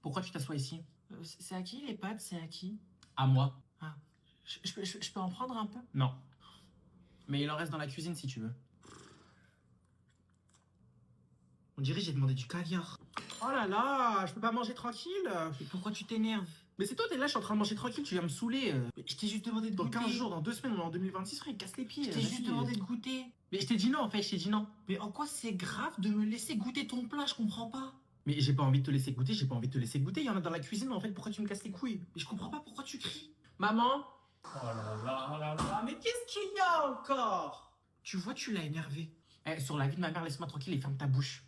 Pourquoi tu t'assois ici? C'est à qui les pâtes? C'est à qui? À moi. Ah. Je peux en prendre un peu? Non. Mais il en reste dans la cuisine si tu veux. On dirait que j'ai demandé du caviar. Oh là là, je peux pas manger tranquille. Mais pourquoi tu t'énerves? Mais c'est toi, t'es là, je suis en train de manger tranquille, tu viens me saouler. Mais je t'ai juste demandé de Dans goûter. 15 jours, dans 2 semaines, on est en 2026, frère, il casse les pieds. Je t'ai juste demandé de goûter. Mais je t'ai dit non en fait, je t'ai dit non. Mais en quoi c'est grave de me laisser goûter ton plat? Je comprends pas. Mais j'ai pas envie de te laisser goûter, j'ai pas envie de te laisser goûter. Il y en a dans la cuisine, en fait, pourquoi tu me casses les couilles? Mais je comprends pas pourquoi tu cries. Maman? Oh là là là là. Ah, mais qu'est-ce qu'il y a encore? Tu vois, tu l'as énervé. Eh, sur la vie de ma mère, laisse-moi tranquille et ferme ta bouche.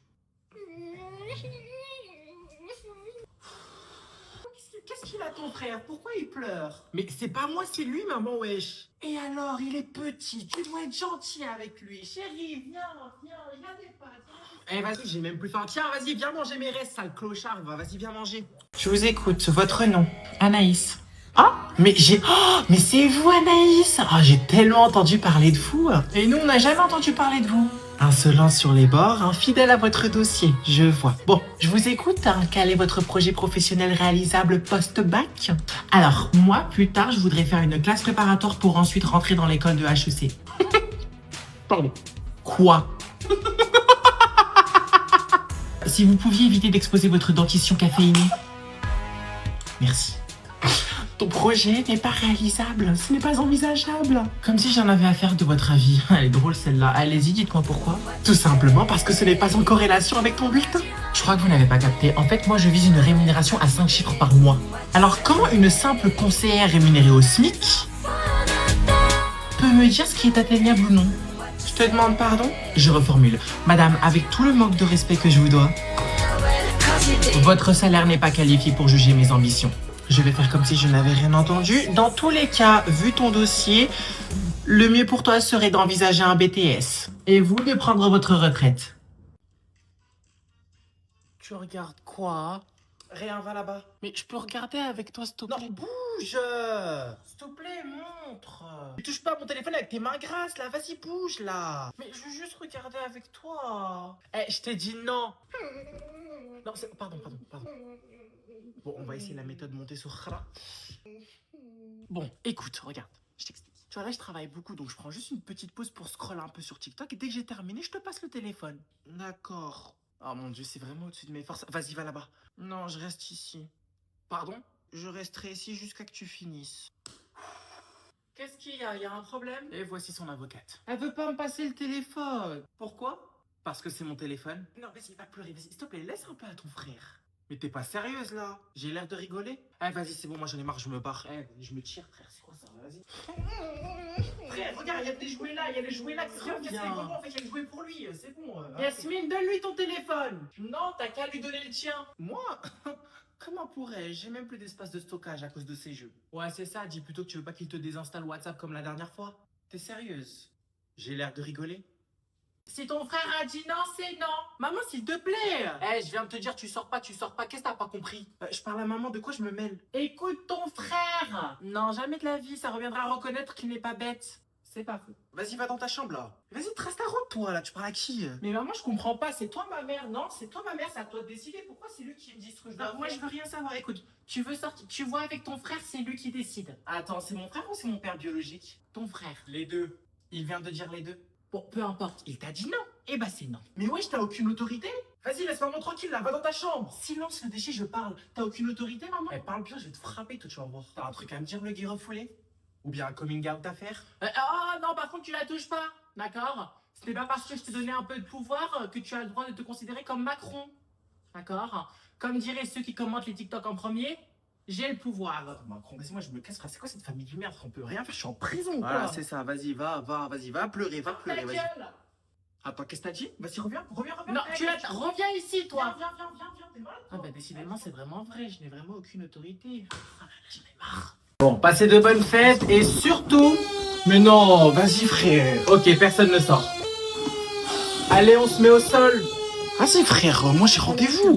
Qu'est-ce qu'il a ton frère? Pourquoi il pleure? Mais c'est pas moi, c'est lui, maman, wesh. Et alors, il est petit, tu dois être gentil avec lui. Chérie, viens, il a des pâtes. Eh, vas-y, j'ai même plus faim. Tiens, vas-y, viens manger mes restes, sale clochard. Vas-y, viens manger. Je vous écoute, votre nom? Anaïs. Ah, mais mais c'est vous, Anaïs. Ah, j'ai tellement entendu parler de vous. Et nous, on n'a jamais entendu parler de vous. Insolent sur les bords, fidèle à votre dossier, je vois. Bon, je vous écoute, quel est votre projet professionnel réalisable post-bac? Alors, moi, plus tard, je voudrais faire une classe préparatoire pour ensuite rentrer dans l'école de HEC. Pardon. Quoi? Si vous pouviez éviter d'exposer votre dentition caféinée. Merci. Ton projet n'est pas réalisable, ce n'est pas envisageable. Comme si j'en avais à faire de votre avis. Elle est drôle celle-là. Allez-y, dites-moi pourquoi. Tout simplement parce que ce n'est pas en corrélation avec ton bulletin. Je crois que vous n'avez pas capté. En fait, moi, je vise une rémunération à 5 chiffres par mois. Alors, comment une simple conseillère rémunérée au SMIC peut me dire ce qui est atteignable ou non? Je te demande pardon? Je reformule. Madame, avec tout le manque de respect que je vous dois, votre salaire n'est pas qualifié pour juger mes ambitions. Je vais faire comme si je n'avais rien entendu. Dans tous les cas, vu ton dossier, le mieux pour toi serait d'envisager un BTS. Et vous de prendre votre retraite. Tu regardes quoi? Rien, va là-bas. Mais je peux regarder avec toi, s'il te plaît? Non, bouge. S'il te plaît, montre. Tu touches pas à mon téléphone avec tes mains grasses, là. Vas-y, bouge, là. Mais je veux juste regarder avec toi. Eh, je t'ai dit non. Non, pardon. Bon, on va essayer la méthode montée sur Khara. Bon, écoute, regarde, je t'explique. Tu vois, là, je travaille beaucoup, donc je prends juste une petite pause pour scroller un peu sur TikTok. Et dès que j'ai terminé, je te passe le téléphone. D'accord. Oh mon Dieu, c'est vraiment au-dessus de mes forces. Vas-y, va là-bas. Non, je reste ici. Pardon? Je resterai ici jusqu'à que tu finisses. Qu'est-ce qu'il y a? Il y a un problème? Et voici son avocate. Elle veut pas me passer le téléphone. Pourquoi? Parce que c'est mon téléphone. Non, vas-y, va pleurer. Vas-y, s'il te plaît, laisse un peu à ton frère. Mais t'es pas sérieuse, là? J'ai l'air de rigoler? Eh, vas-y, c'est bon, moi j'en ai marre, je me barre. Eh, je me tire, frère, c'est quoi ça? Vas-y. Frère, regarde, il y a des jouets là, il y a des jouets là qui sont bien. C'est bon, en fait, il y a des jouets pour lui, c'est bon. Yasmine, donne-lui ton téléphone. Non, t'as qu'à lui donner le tien. Moi? Comment pourrais-je? J'ai même plus d'espace de stockage à cause de ces jeux. Ouais, c'est ça, dis plutôt que tu veux pas qu'il te désinstalle WhatsApp comme la dernière fois. T'es sérieuse? J'ai l'air de rigoler? Si ton frère a dit non, c'est non. Maman, s'il te plaît. Eh, je viens de te dire, tu sors pas. Qu'est-ce que t'as pas compris? Je parle à maman, de quoi je me mêle? Écoute ton frère. Non, jamais de la vie, ça reviendra à reconnaître qu'il n'est pas bête. C'est pas faux. Vas-y, va dans ta chambre, là. Vas-y, trace ta route, toi, là. Tu parles à qui? Mais maman, je comprends pas. C'est toi ma mère, non? C'est toi ma mère, c'est à toi de décider. Pourquoi c'est lui qui me dit ce que je dois faire? Moi, je veux rien savoir. Écoute, tu veux sortir, tu vois avec ton frère, c'est lui qui décide. Attends, c'est mon frère ou c'est mon père biologique? Ton frère. Les deux. Il vient de dire les deux. Bon, peu importe. Il t'a dit non. Eh bah, c'est non. Mais wesh, t'as aucune autorité? Vas-y, laisse maman tranquille, là. Va dans ta chambre. Silence, le déchet, je parle. T'as aucune autorité, maman? Eh, parle bien, je vais te frapper, toi, tu vas voir. T'as un truc à me dire, le gay refoulé? Ou bien un coming out à faire? Oh non, par contre, tu la touches pas. D'accord? Ce n'est pas parce que je t'ai donné un peu de pouvoir que tu as le droit de te considérer comme Macron. D'accord? Comme diraient ceux qui commentent les TikTok en premier, j'ai le pouvoir. Macron, vas-y, moi je me casse. C'est quoi cette famille de merde? On peut rien faire, je suis en prison ou quoi? Voilà, c'est ça, vas-y, vas-y, va pleurer, Ta vas-y. gueule. Attends, qu'est-ce que t'as dit? Vas-y, reviens. Non, reviens ici, toi. Viens, t'es malade. Ah bah décidément, c'est vraiment vrai. Je n'ai vraiment aucune autorité. Ah là là, j'en ai marre. Bon, passez de bonnes fêtes et surtout... Mais non, vas-y frère. Ok, personne ne sort. Allez, on se met au sol. Vas-y frère, moi j'ai rendez-vous.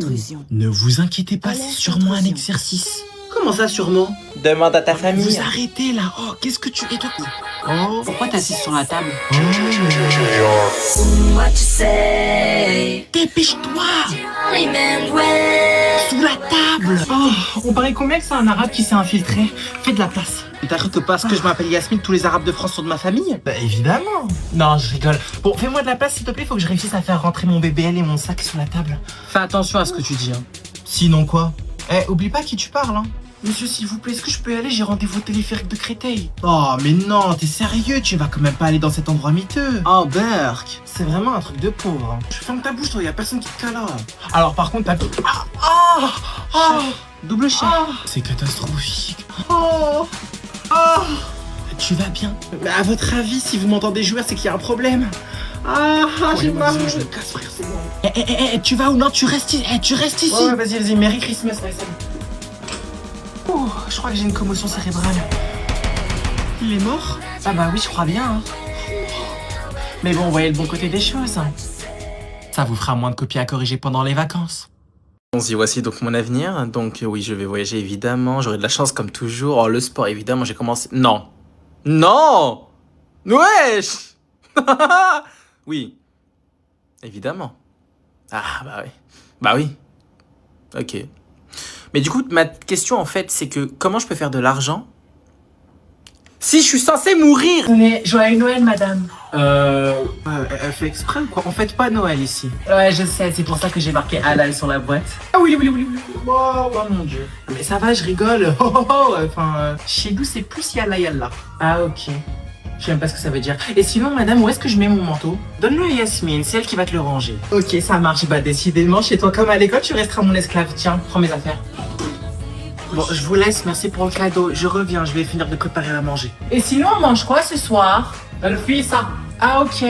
Ne vous inquiétez pas, c'est sûrement un exercice. Comment ça sûrement? Demande à ta famille. Vous arrêtez là. Oh, qu'est-ce que tu... Et toi? Oh, pourquoi t'es assise sur la table? What you say? Dépêche-toi. Remember when? Sous la table. table. Oh, on paraît combien que c'est un arabe qui s'est infiltré? Fais de la place. T'as cru que parce que je m'appelle Yasmine, tous les arabes de France sont de ma famille? Bah évidemment. Non, je rigole. Bon, fais-moi de la place s'il te plaît, faut que je réussisse à faire rentrer mon BBL et mon sac sur la table. Fais attention à ce que tu dis, hein. Sinon quoi? Eh, oublie pas à qui tu parles, hein. Monsieur, s'il vous plaît, est-ce que je peux y aller? J'ai rendez-vous au téléphérique de Créteil. Oh, mais non, t'es sérieux? Tu vas quand même pas aller dans cet endroit miteux. Oh, Burk. C'est vraiment un truc de pauvre. Hein. Je ferme ta bouche, toi, y'a personne qui te cala. Alors par contre, t'as... Double chat. C'est catastrophique. Tu vas bien? Mais à votre avis, si vous m'entendez jouer, c'est qu'il y a un problème. J'ai mal. Je le casse, frère, c'est bon. Tu vas ou non? Tu restes ici. Tu restes ici. Ouais, vas-y, Merry Christmas, salut. Oh, je crois que j'ai une commotion cérébrale. Il est mort? Ah bah oui, je crois bien. Hein. Mais bon, voyez le bon côté des choses. Ça vous fera moins de copies à corriger pendant les vacances. Y voici donc mon avenir. Donc oui, je vais voyager évidemment. J'aurai de la chance comme toujours. Oh, le sport évidemment, j'ai commencé... Non. Non. Wesh. Oui. Évidemment. Ah bah oui. Bah oui. Ok. Mais du coup, ma question en fait, c'est que comment je peux faire de l'argent si je suis censé mourir? Mais joyeux Noël, madame. Elle fait exprès ou quoi? On fête pas Noël ici. Ouais, je sais, c'est pour ça que j'ai marqué halal sur la boîte. Ah oui. Oh mon dieu. Mais ça va, je rigole. Enfin, chez nous, c'est plus yalla yalla. Ah, ok. Je sais même pas ce que ça veut dire. Et sinon, madame, où est-ce que je mets mon manteau? Donne-le à Yasmine, c'est elle qui va te le ranger. Ok, ça marche. Bah, décidément, chez toi comme à l'école, tu resteras mon esclave. Tiens, prends mes affaires. Bon, je vous laisse, merci pour le cadeau. Je reviens, je vais finir de préparer à manger. Et sinon, on mange quoi ce soir? Le fruit, ça. Ah, ok.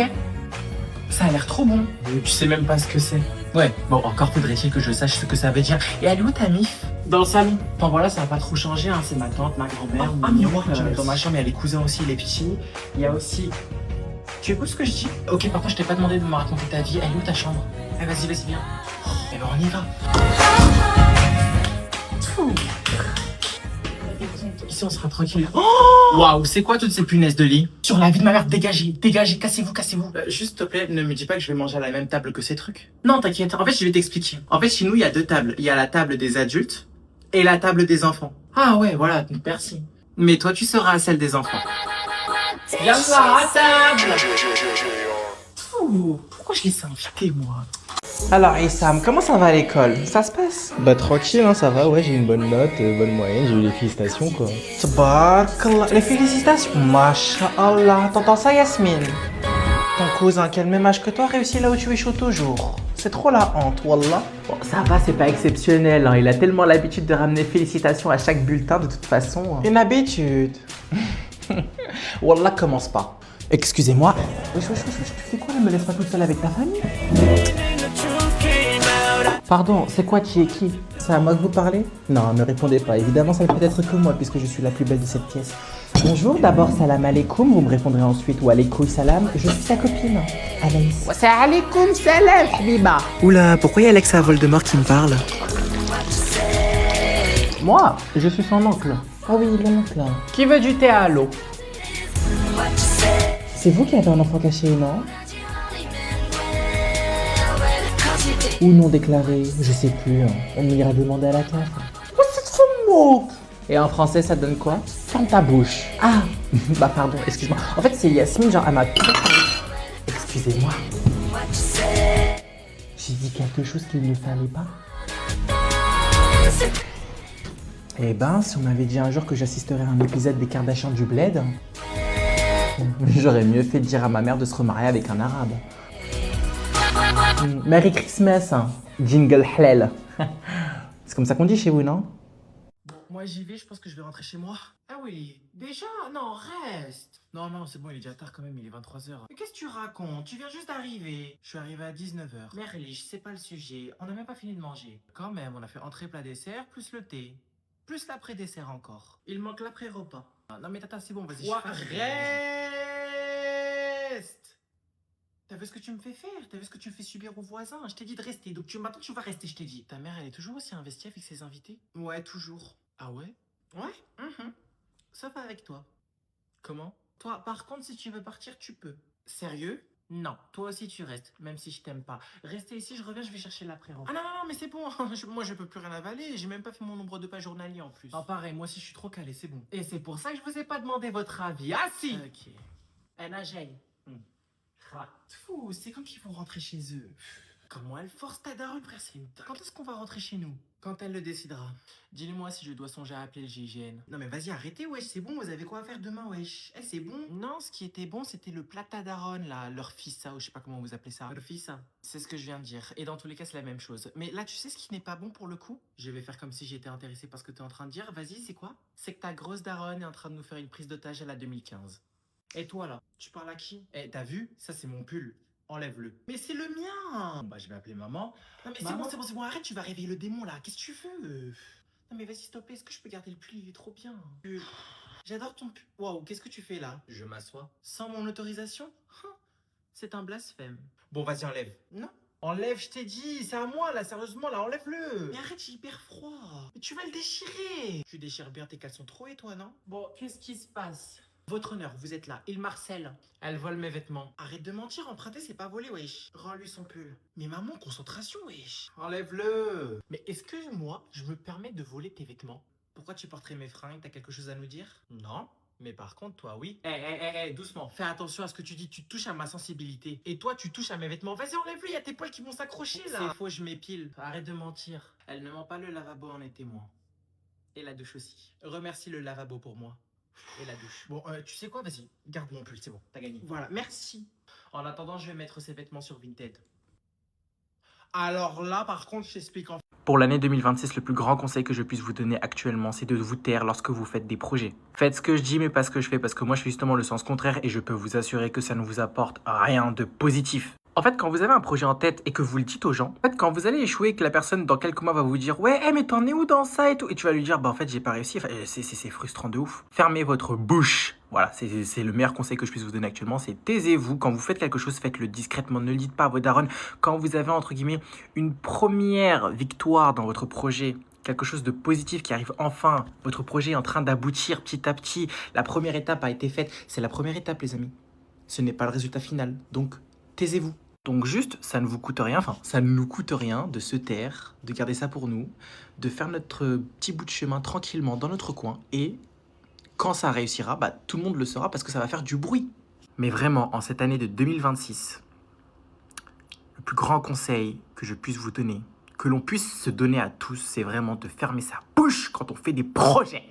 Ça a l'air trop bon. Tu sais même pas ce que c'est. Ouais, bon, encore faudrait-il que je sache ce que ça veut dire. Et elle est où ta mif? Dans le salon. Enfin voilà, ça va pas trop changer, hein. C'est ma tante, ma grand-mère, mon oncle, dans ma chambre, il y a les cousins aussi, les petits. Il y a aussi... Tu écoutes ce que je dis? Ok, par contre, je t'ai pas demandé de me raconter ta vie. Elle est où ta chambre? Eh, vas-y, viens. Eh ben, on y va. Ici, on sera tranquille. Oh waouh, c'est quoi toutes ces punaises de lit? Sur la vie de ma mère, dégagez, cassez-vous. Juste s'il te plaît, ne me dis pas que je vais manger à la même table que ces trucs. Non, t'inquiète, en fait, je vais t'expliquer. En fait, chez nous, il y a deux tables. Il y a la table des adultes et la table des enfants. Ah ouais, voilà, merci. Mais toi, tu seras à celle des enfants. Viens là, à table. Pourquoi je laisse inviter, moi? Alors Issam, comment ça va à l'école? Ça se passe? Bah tranquille, hein, ça va, ouais, j'ai une bonne note, bonne moyenne, j'ai eu les félicitations quoi. Tabarakallah, les félicitations. Masha'Allah, t'entends ça Yasmine? Ton cousin qui a le même âge que toi réussit là où tu échoues toujours. C'est trop la honte, wallah. Bon, ça va, c'est pas exceptionnel, hein. Il a tellement l'habitude de ramener félicitations à chaque bulletin de toute façon. Hein. Une habitude. Wallah, commence pas. Excusez-moi. Wesh, tu fais quoi là? Me laisse pas toute seule avec ta famille? Pardon, c'est quoi, qui est qui? C'est à moi que vous parlez? Non, ne répondez pas. Évidemment, ça ne peut être que moi puisque je suis la plus belle de cette pièce. Bonjour, d'abord salam alaikum, vous me répondrez ensuite ou alaikum salam. Je suis sa copine, Anaïs. Wa alaikum salam, Habiba. Oula, pourquoi il y a Alexa Voldemort qui me parle? Moi, je suis son oncle. Ah oui, l'oncle. Qui veut du thé à l'eau? C'est vous qui avez un enfant caché, non? Ou non déclaré, je sais plus. Hein. On ira demander à la CAF. Oh, c'est trop mot. Et en français, ça donne quoi? Ferme ta bouche. Ah, bah pardon, excuse-moi. En fait, c'est Yasmine, genre, elle m'a... Excusez-moi. J'ai dit quelque chose qu'il ne fallait pas. Eh ben, si on m'avait dit un jour que j'assisterais à un épisode des Kardashians du Bled, j'aurais mieux fait de dire à ma mère de se remarier avec un arabe. Merry Christmas, hein. Jingle halal. C'est comme ça qu'on dit chez vous, non? Bon, moi j'y vais, je pense que je vais rentrer chez moi. Ah oui, déjà? Non, reste. Non, c'est bon, il est déjà tard quand même, il est 23h. Mais qu'est-ce que tu racontes? Tu viens juste d'arriver. Je suis arrivé à 19h. Merlich, c'est pas le sujet, on n'a même pas fini de manger. Quand même, on a fait entrée, plat, dessert, plus le thé. Plus l'après-dessert encore. Il manque l'après-repas. Non mais tata, c'est bon, vas-y. Reste. T'as vu ce que tu me fais faire? T'as vu ce que tu me fais subir aux voisins? Je t'ai dit de rester, donc maintenant tu vas rester, je t'ai dit. Ta mère, elle est toujours aussi investie avec ses invités? Ouais, toujours. Ah ouais? Ouais. Sauf avec toi. Comment? Toi, par contre, si tu veux partir, tu peux. Sérieux? Non, toi aussi tu restes, même si je t'aime pas. Restez ici, je reviens, je vais chercher l'apéro. Ah non, non, non, mais c'est bon, moi je peux plus rien avaler, j'ai même pas fait mon nombre de pas journalier en plus. Ah pareil, moi aussi je suis trop calé, c'est bon. Et c'est pour ça que je vous ai pas demandé votre avis. Ah si. Ok. Nagey. Fou, c'est comme s'ils vont rentrer chez eux. Comment elle force ta daronne, frère, c'est une dingue. Quand est-ce qu'on va rentrer chez nous? Quand elle le décidera. Dis-le-moi si je dois songer à appeler le GIGN. Non mais vas-y, arrêtez, wesh, c'est bon, vous avez quoi à faire demain, wesh. Eh, c'est bon. Non, ce qui était bon, c'était le plat ta daronne, là, leur fils, ça, ou je sais pas comment vous appelez ça. Leur fils, ça. C'est ce que je viens de dire. Et dans tous les cas, c'est la même chose. Mais là, tu sais ce qui n'est pas bon pour le coup? Je vais faire comme si j'étais intéressé par ce que t'es en train de dire. Vas-y, c'est quoi? C'est que ta grosse daronne est en train de nous faire une prise d'otage à la 2015. Et toi, là, tu parles à qui? Eh, t'as vu? Ça, c'est mon pull. Enlève-le. Mais c'est le mien. Bah, je vais appeler maman. Non, mais c'est Maman. bon, c'est bon, c'est bon. Arrête, tu vas réveiller le démon, là. Qu'est-ce que tu veux? Non, mais vas-y, s'il te plaît. Est-ce que je peux garder le pull? Il est trop bien. J'adore ton pull. Waouh, qu'est-ce que tu fais, là? Je m'assois. Sans mon autorisation? C'est un blasphème. Bon, vas-y, enlève. Non. Enlève, je t'ai dit. C'est à moi, là. Sérieusement, là, enlève-le. Mais arrête, j'ai hyper froid. Mais tu vas le déchirer. Tu déchires bien tes caleçons troués, toi, non? Bon, qu'est-ce qui se passe? Votre honneur, vous êtes là. Il Marcel. Elle vole mes vêtements. Arrête de mentir, emprunter c'est pas voler, wesh. Rends-lui son pull. Mais maman, concentration, wesh. Enlève-le. Mais est-ce que moi, je me permets de voler tes vêtements? Pourquoi tu porterais mes fringues? T'as quelque chose à nous dire? Non. Mais par contre, toi, oui. Doucement. Fais attention à ce que tu dis. Tu touches à ma sensibilité. Et toi, tu touches à mes vêtements. Vas-y, enlève-le. Il y a tes poils qui vont s'accrocher, là. C'est faux, je m'épile. Arrête de mentir. Elle ne ment pas, le lavabo en est témoin. Et la douche aussi. Remercie le lavabo pour moi. Et la douche. Bon, tu sais quoi? Vas-y, garde mon pull, c'est bon, t'as gagné. Voilà, merci. En attendant, je vais mettre ces vêtements sur Vinted. Alors là, par contre, je t'explique en Pour l'année 2026, le plus grand conseil que je puisse vous donner actuellement, c'est de vous taire lorsque vous faites des projets. Faites ce que je dis, mais pas ce que je fais, parce que moi, je fais justement le sens contraire et je peux vous assurer que ça ne vous apporte rien de positif. En fait, quand vous avez un projet en tête et que vous le dites aux gens, en fait, quand vous allez échouer, que la personne dans quelques mois va vous dire « Ouais, mais t'en es où dans ça et tout ?» Et tu vas lui dire « Bah en fait, j'ai pas réussi. » Enfin, c'est frustrant de ouf. Fermez votre bouche. Voilà, c'est le meilleur conseil que je puisse vous donner actuellement, c'est taisez-vous. Quand vous faites quelque chose, faites-le discrètement. Ne le dites pas à vos darons. Quand vous avez, entre guillemets, une première victoire dans votre projet, quelque chose de positif qui arrive enfin, votre projet est en train d'aboutir petit à petit, la première étape a été faite. C'est la première étape, les amis. Ce n'est pas le résultat final. Donc, taisez-vous. Donc juste, ça ne vous coûte rien, enfin, ça ne nous coûte rien de se taire, de garder ça pour nous, de faire notre petit bout de chemin tranquillement dans notre coin et quand ça réussira, bah, tout le monde le saura parce que ça va faire du bruit. Mais vraiment, en cette année de 2026, le plus grand conseil que je puisse vous donner, que l'on puisse se donner à tous, c'est vraiment de fermer sa bouche quand on fait des projets.